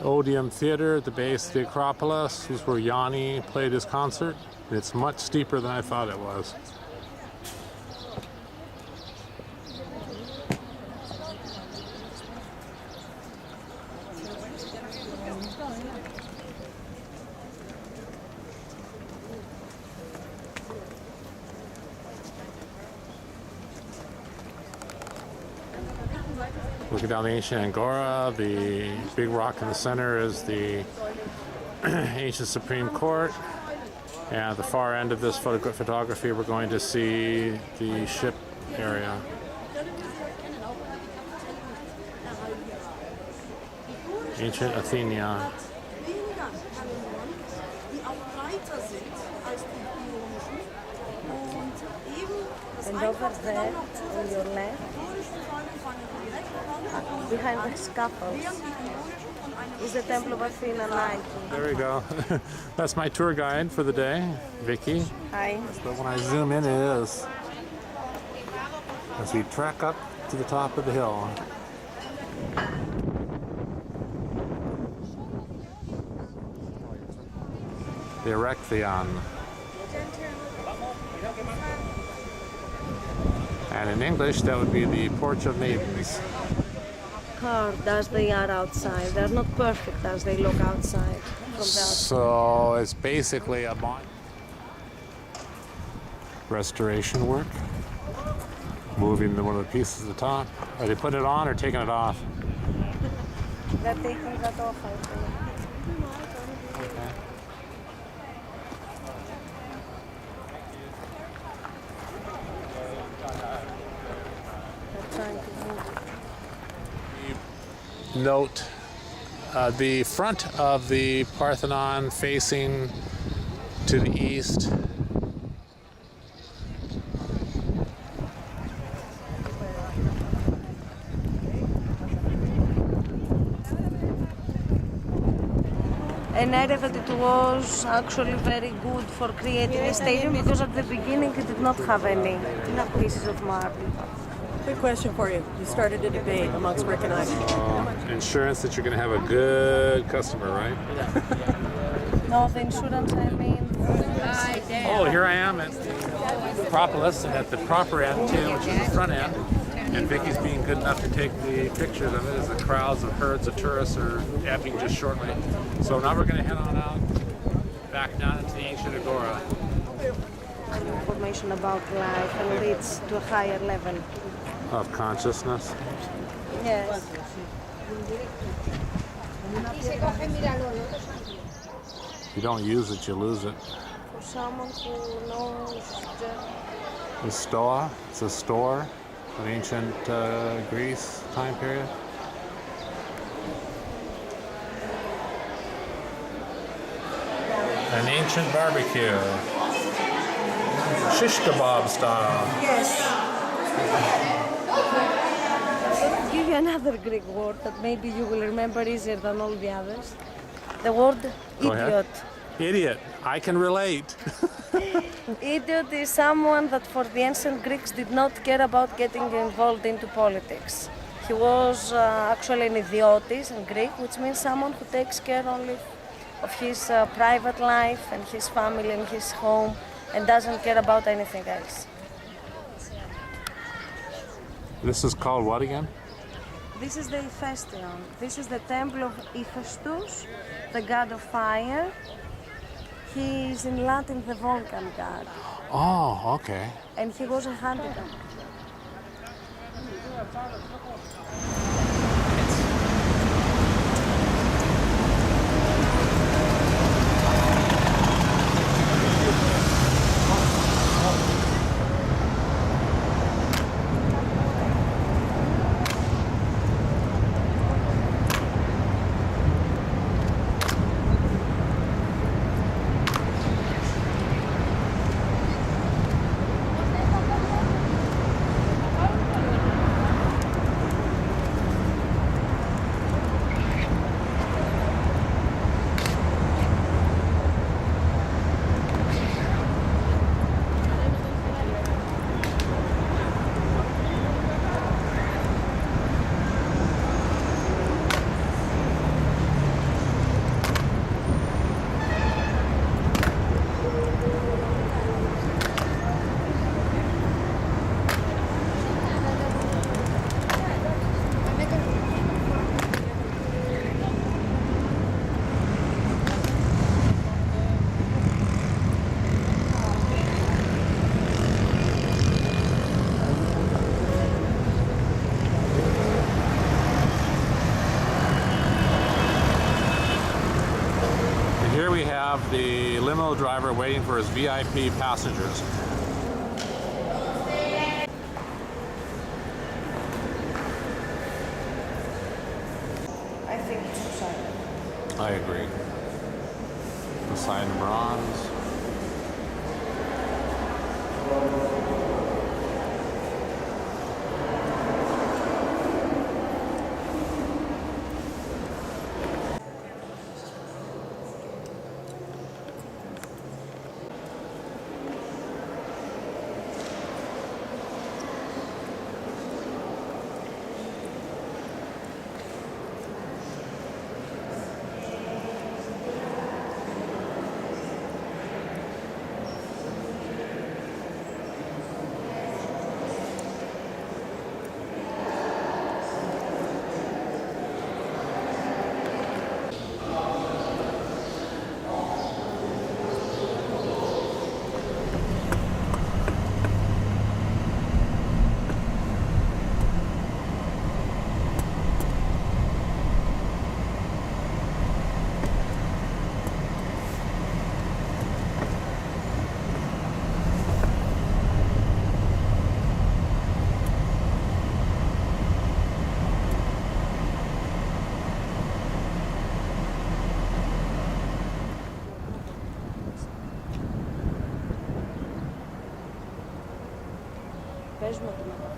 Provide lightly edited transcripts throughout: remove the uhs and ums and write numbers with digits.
Odeum Theater at the base of the Acropolis. This is where Yanni played his concert. It's much steeper than I thought it was. Looking down the ancient Angora, the big rock in the center is the ancient Supreme Court. And at the far end of this photography, we're going to see the ship area. Ancient Athenia. And over there, on your left, behind the scaffolds, is the Temple of Athena Nike. There we go. That's my tour guide for the day, Vicky. Hi. But when I zoom in, it is. As we trek up to the top of the hill. The Erechtheion. And in English, that would be the Porch of Maidens. Carved as they are outside. They're not perfect as they look outside. From the outside. So it's basically a restoration work. Moving one of the pieces at the top. Are they putting it on or taking it off? They're taking that off, I think. Okay. They're trying to move. Note the front of the Parthenon facing to the east. And I read that it was actually very good for creating a stadium because at the beginning it did not have any pieces of marble. Quick question for you. You started a debate amongst Rick and I. Insurance that you're going to have a good customer, right? No, the insurance, I mean. Oh, here I am at the Acropolis and at the proper end too, which is the front end. And Vicky's being good enough to take the pictures of it as the crowds of herds of tourists are ebbing just shortly. So now we're going to head on out back down into the ancient Agora. Information about life and leads to a higher level of consciousness. Yes. You don't use it, you lose it. For someone who knows The Stoa, it's a store of ancient Greece time period. An ancient barbecue. Shish kebab style. Yes. I'll give you another Greek word that maybe you will remember easier than all the others. The word Go idiot. ahead. Idiot. I can relate. Idiot is someone that for the ancient Greeks did not care about getting involved into politics. He was actually an idiotis in Greek, which means someone who takes care only of his private life and his family and his home and doesn't care about anything else. This is called what again? This is the Hephaestion. This is the temple of Hephaestus, the god of fire. He is in Latin the Vulcan god. Oh, okay. And he was a handicap. have the limo driver waiting for his VIP passengers. I think it's too silent. I agree. The sign in bronze. Πες μου ότι μετά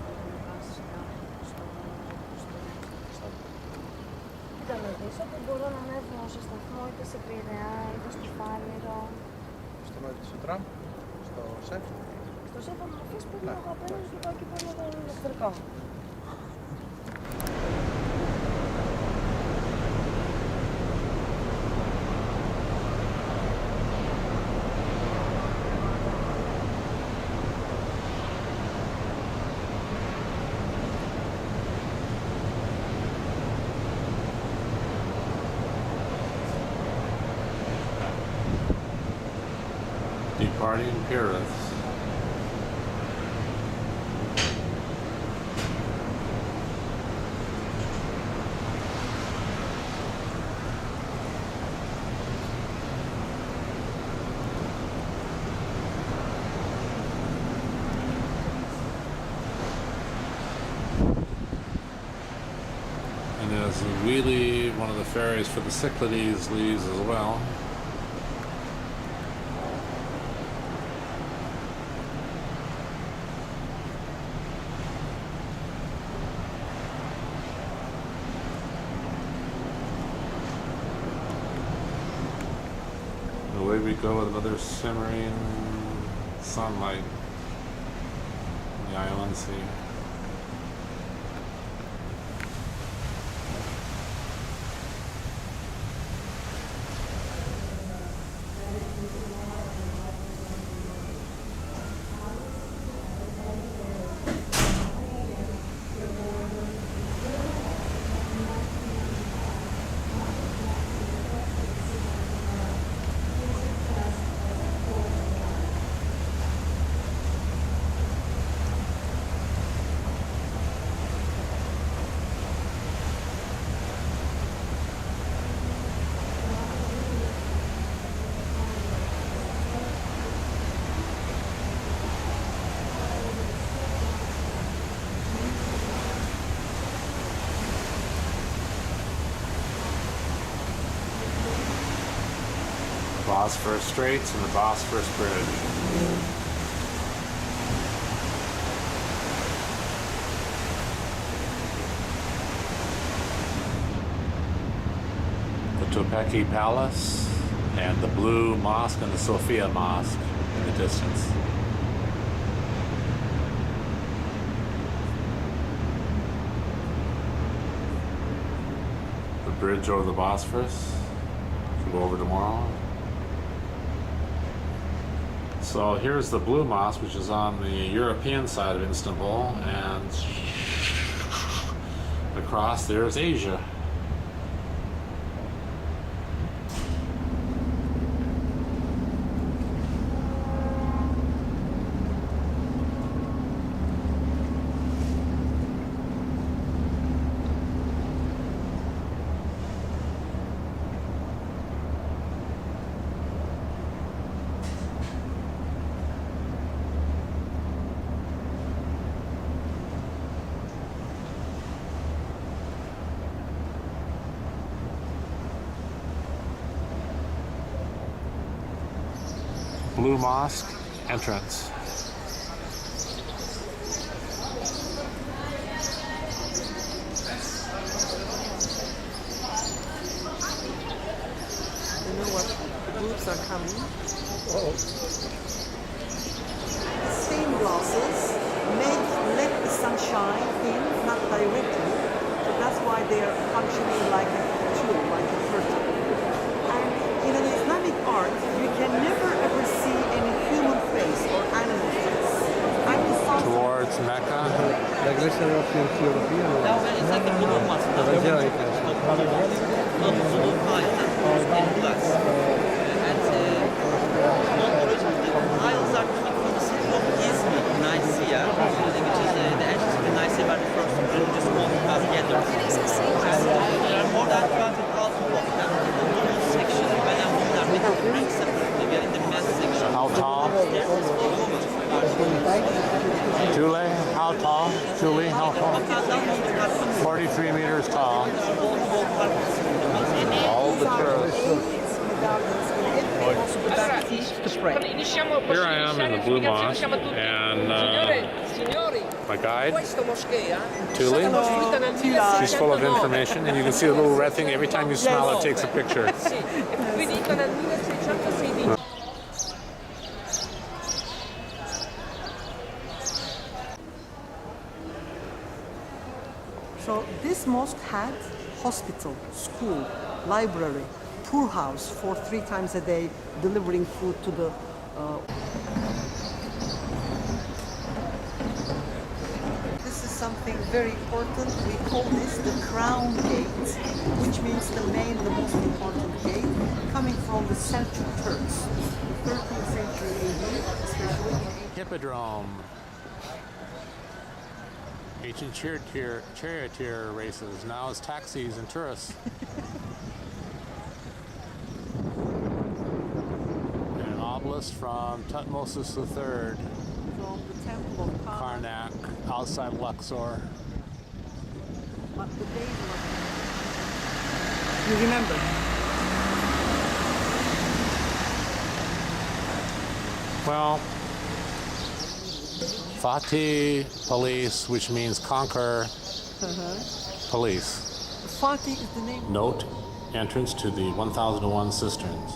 Κοίτα να δεις ότι μπορώ να ανέβω σε σταθμό είτε σε Πειραιά είτε στο Φάληρο. Στο τραμ, στο σεφ. Στο σεφ θα μου αφήσεις πολύ αγαπημένο και πάω εκεί πάνω το ηλεκτρικό. Departing Paris. And as we leave, one of the ferries for the Cyclades leaves as well. Away we go with another simmering sunlight in the island sea. Bosphorus Straits and the Bosphorus Bridge. The Topeki Palace and the Blue Mosque and the Sophia Mosque in the distance. The bridge over the Bosphorus, we'll go over tomorrow. So here's the Blue Mosque, which is on the European side of Istanbul, and across there's Asia. Blue Mosque entrance. You know what? The groups are coming. Same glasses let the sunshine in, not directly. So that's why they are functioning like a tube, like a curtain. And in an Islamic art, you can never ever see any human face or animal face. And the sunset Towards Mecca. La iglesia de la Cienciología no. Exactly, blue mask. And tiles are coming from the city of Izmir, Nicaea, which is the ancient city of Nicaea where the first religious movement was gathered. There are more than 20,000 of them. In the section, when I'm in there, we have to bring separately. We are in the men's section. How tall? Tule, how tall? Tule, how tall? 43 meters tall. All the tourists. Here I am in the Blue Mosque, and my guide, Tule, she's full of information, and you can see the little red thing. Every time you smile, it takes a picture. So this mosque had hospital, school, library, poorhouse for 3 times a day, delivering food to the. This is something very important. We call this the crown gate, which means the most important gate, coming from the Seljuk Turks, 13th century AD, especially. Hippodrome. Ancient charioteer races, now as taxis and tourists. And an obelisk from Tutmosis III, From the temple of Karnak, outside Luxor. But the date was. You remember? Well, Fatih police, which means conquer police. Fatih is the name. Note, entrance to the 1001 cisterns.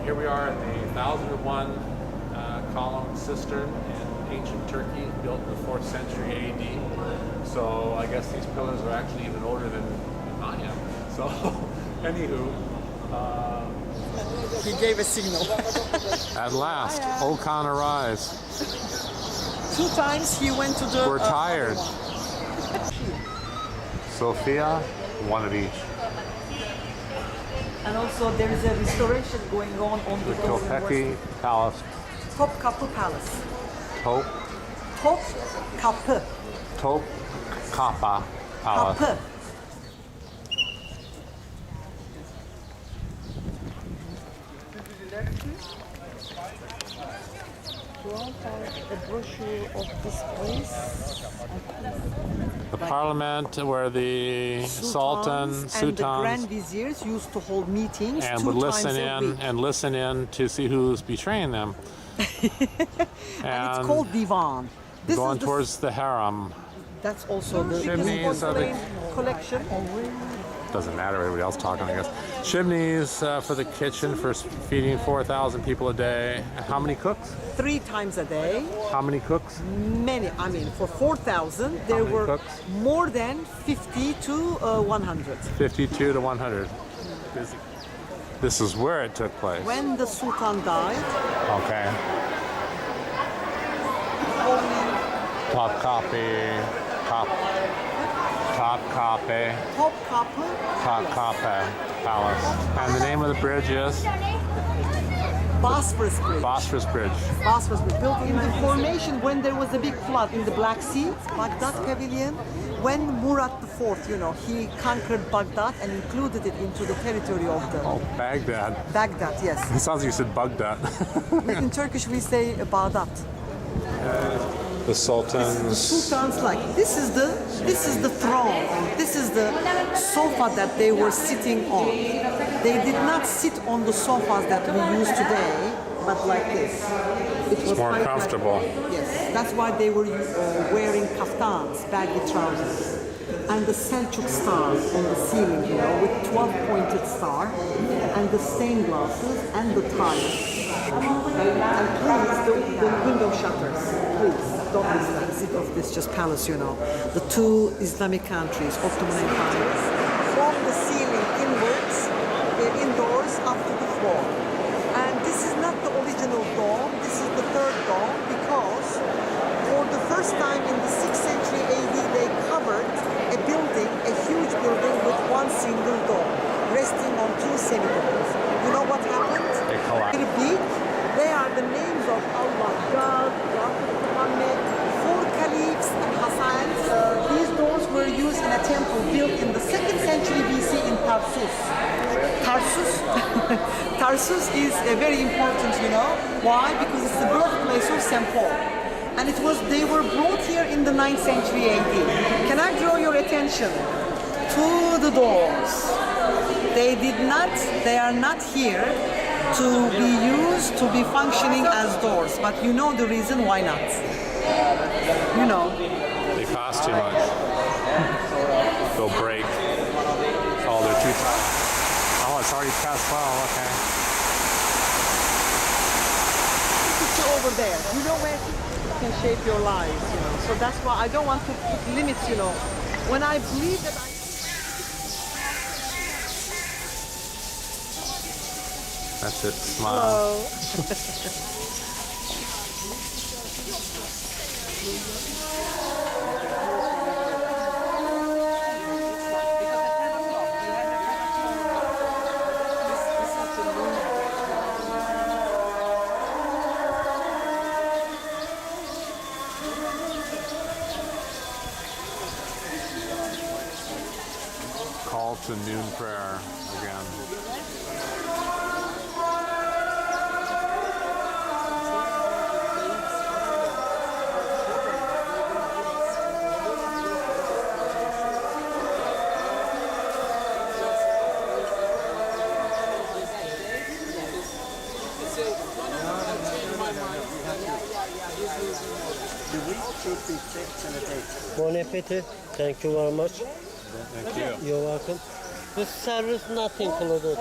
Here we are at the 1001 column cistern in ancient Turkey, built in the 4th century AD. So I guess these pillars are actually even older than I am. So, anywho. He gave a signal. At last, Old Khan arrives. 2 times he went to the. We're tired. Sophia, one of each. And also there is a restoration going on The the Topkapi Palace. Topkapi Palace. Top Topkapi. Topkapı Palace. Kapı. Do you want a brochure of this place? The parliament where the Sultan, and the Sultans, Grand Viziers used to hold meetings and 2 would times listen in to see who's betraying them. And it's called Divan. This Going is the, towards the harem. That's also the Chimneys are the- porcelain collection. Doesn't matter, everybody else talking, I guess. Chimneys for the kitchen for feeding 4,000 people a day. How many cooks? 3 times a day. How many cooks? Many. I mean, for 4,000, there many were cooks? more than 50 to 100. 52 to 100. This is where it took place. When the Sultan died, Okay. only Topkapi Palace. And the name of the bridge is Bosphorus Bridge. Bosphorus Bridge. Bosphorus Bridge, built in the formation when there was a big flood in the Black Sea, Baghdad Pavilion. when Murad IV, he conquered Baghdad and included it into the territory of the Oh, Baghdad. Baghdad, yes. It sounds like you said Baghdad. In Turkish we say Baghdad. The Sultan's. Sultans this is the throne. This is the sofa that they were sitting on. They did not sit on the sofas that we use today, but like this. It was more quite comfortable. Yes, that's why they were wearing kaftans, baggy trousers, and the Selçuk star on the ceiling, with 12-pointed star, and the stained glasses and the tiles. And please, the window shutters, please. Don't miss that. Think of this just palace, The two Islamic countries, Ottoman Empire, from the ceiling inwards, indoors up to the floor. And this is not the original dome, this is the third dome because for the first time in the 6th century AD they covered a building, a huge building with one single dome, resting on two semi-domes. You know what happened? They collapsed. Very big. They are the names of Allah, God, Prophet Muhammad, 4 caliphs and Hassans. These doors were used in a temple built in the 2nd century BC in Tarsus. Tarsus is very important, Why? Because it's the birthplace of St. Paul. And they were brought here in the 9th century AD. Can I draw your attention to the doors? They are not here to be used, to be functioning as doors. But you know the reason why not. They cost too much. They'll break. Oh, they're too tight. Oh, it's already past 12. Okay. Picture over there. You know where you can shape your lives, So that's why I don't want to put limits, When I believe that That's it. Smile. Call to noon prayer again. Bon appetit. Thank you very much. Thank you. You're welcome. This service not included.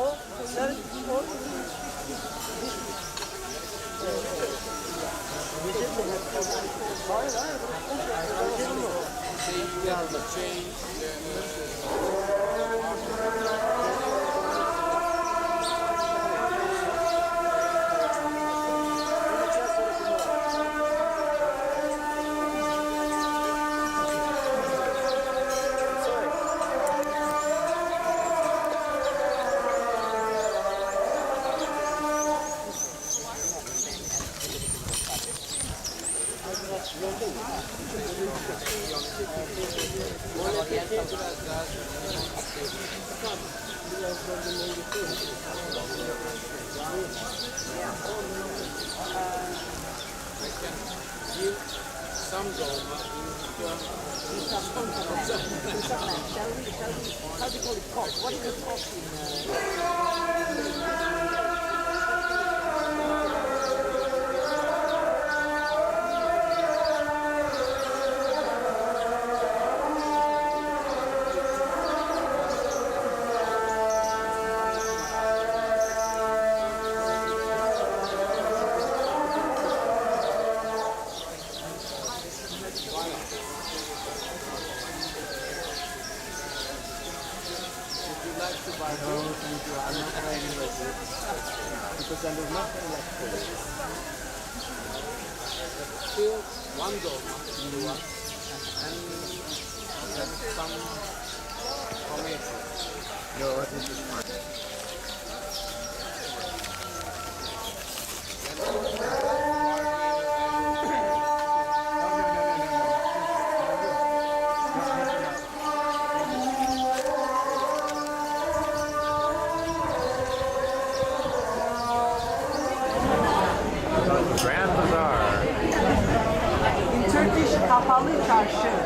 share.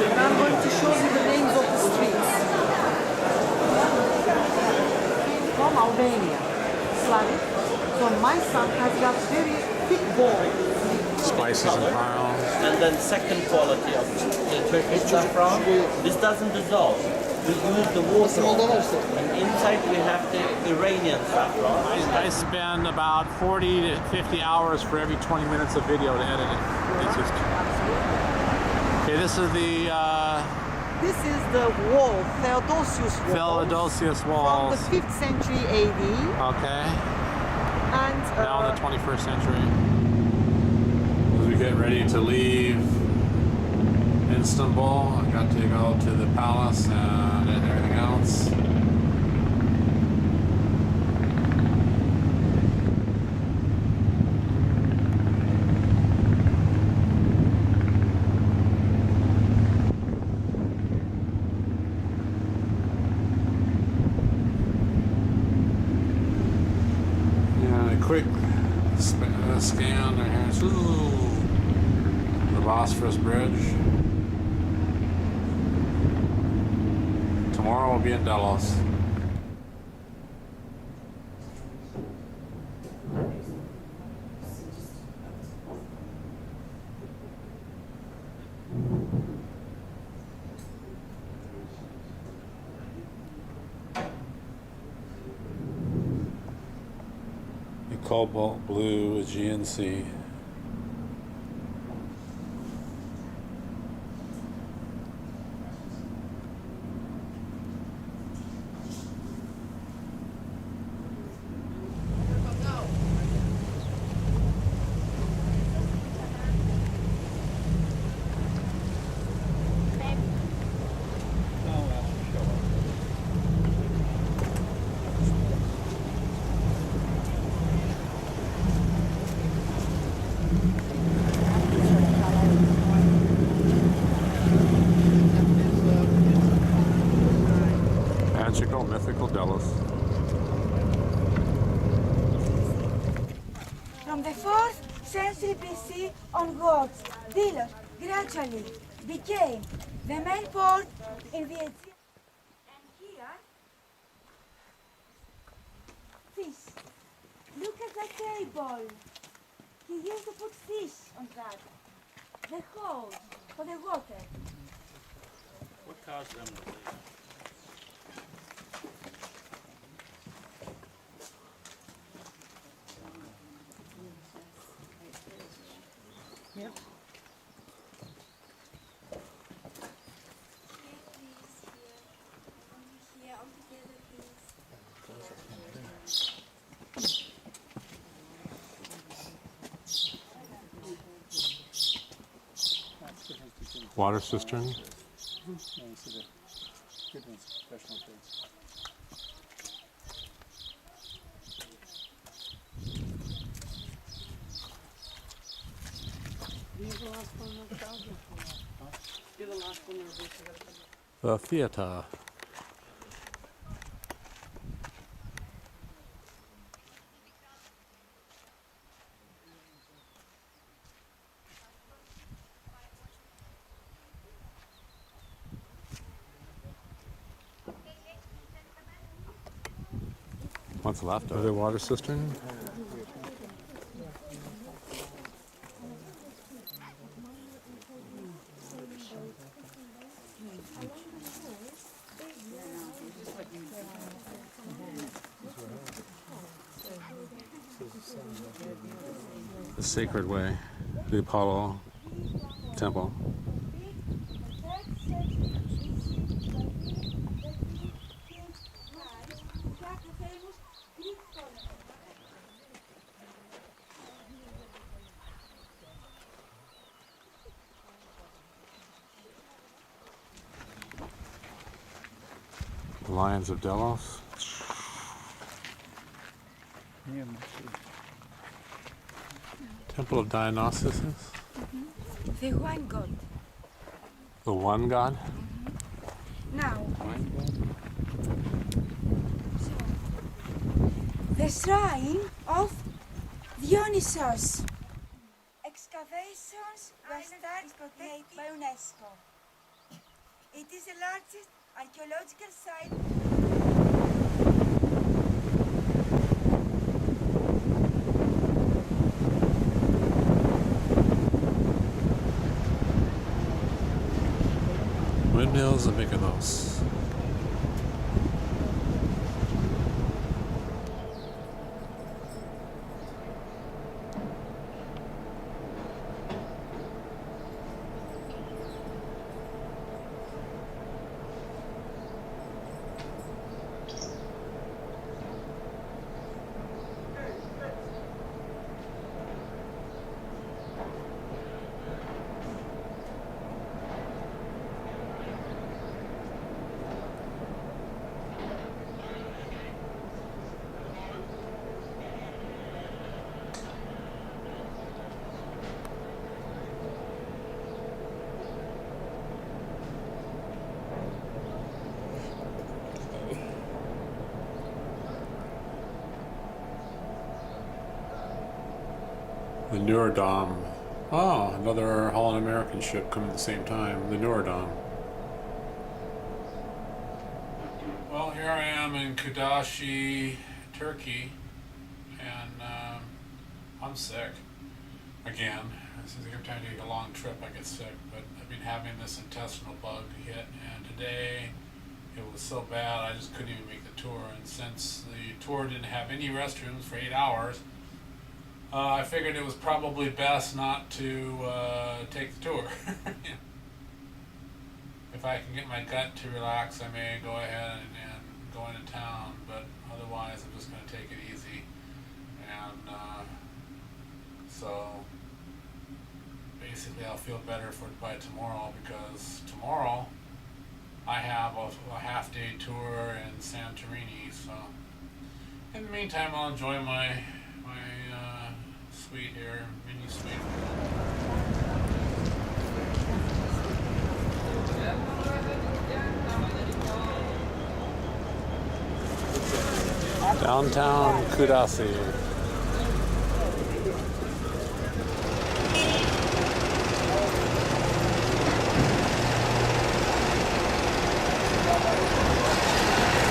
And I'm going to show you the names of the streets. From Albania, Slavic. So my son has got very thick balls. Spices and piles. And then second quality of the Turkish saffron. This doesn't dissolve. We use the water. And inside we have the Iranian saffron. I spend about 40 to 50 hours for every 20 minutes of video to edit it. It's just... Okay, this is the This is the wall, Theodosius wall. Theodosius From walls. the 5th century AD. Okay. And Now in the 21st century. As we get ready to leave Istanbul, I got to go to the palace and everything else. Quick scan right here. Ooh, the Bosphorus Bridge. Tomorrow we'll be in Delos. Cobalt blue Aegean Sea. Mythical Delos. From the 4th century BC onwards, Delos gradually became the main port in the Aegean. And here, fish. Look at that table. He used to put fish on that. The hose for the water. What caused them to leave? Yep. Water cistern. The theater. What's left of the water cistern? The sacred way, the Apollo temple. The Lions of Delos. Temple of Dionysus. The one god. The one god? Now, the shrine of Dionysus. Excavation Athens was started made by UNESCO. It is the largest archaeological site. Windmills of MYKONOS. The Neurodom. Oh, another Holland American ship coming at the same time. The Neurodom. Well, here I am in Kudashi, Turkey, and I'm sick again. This is every time I take a long trip I get sick, but I've been having this intestinal bug hit, and today it was so bad I just couldn't even make the tour. And since the tour didn't have any restrooms for 8 hours, I figured it was probably best not to take the tour. If I can get my gut to relax, I may go ahead and go into town, but otherwise I'm just going to take it easy. And so basically I'll feel better by tomorrow, because tomorrow I have a half-day tour in Santorini. So in the meantime, I'll enjoy my suite here, mini suite. Downtown Kudasi.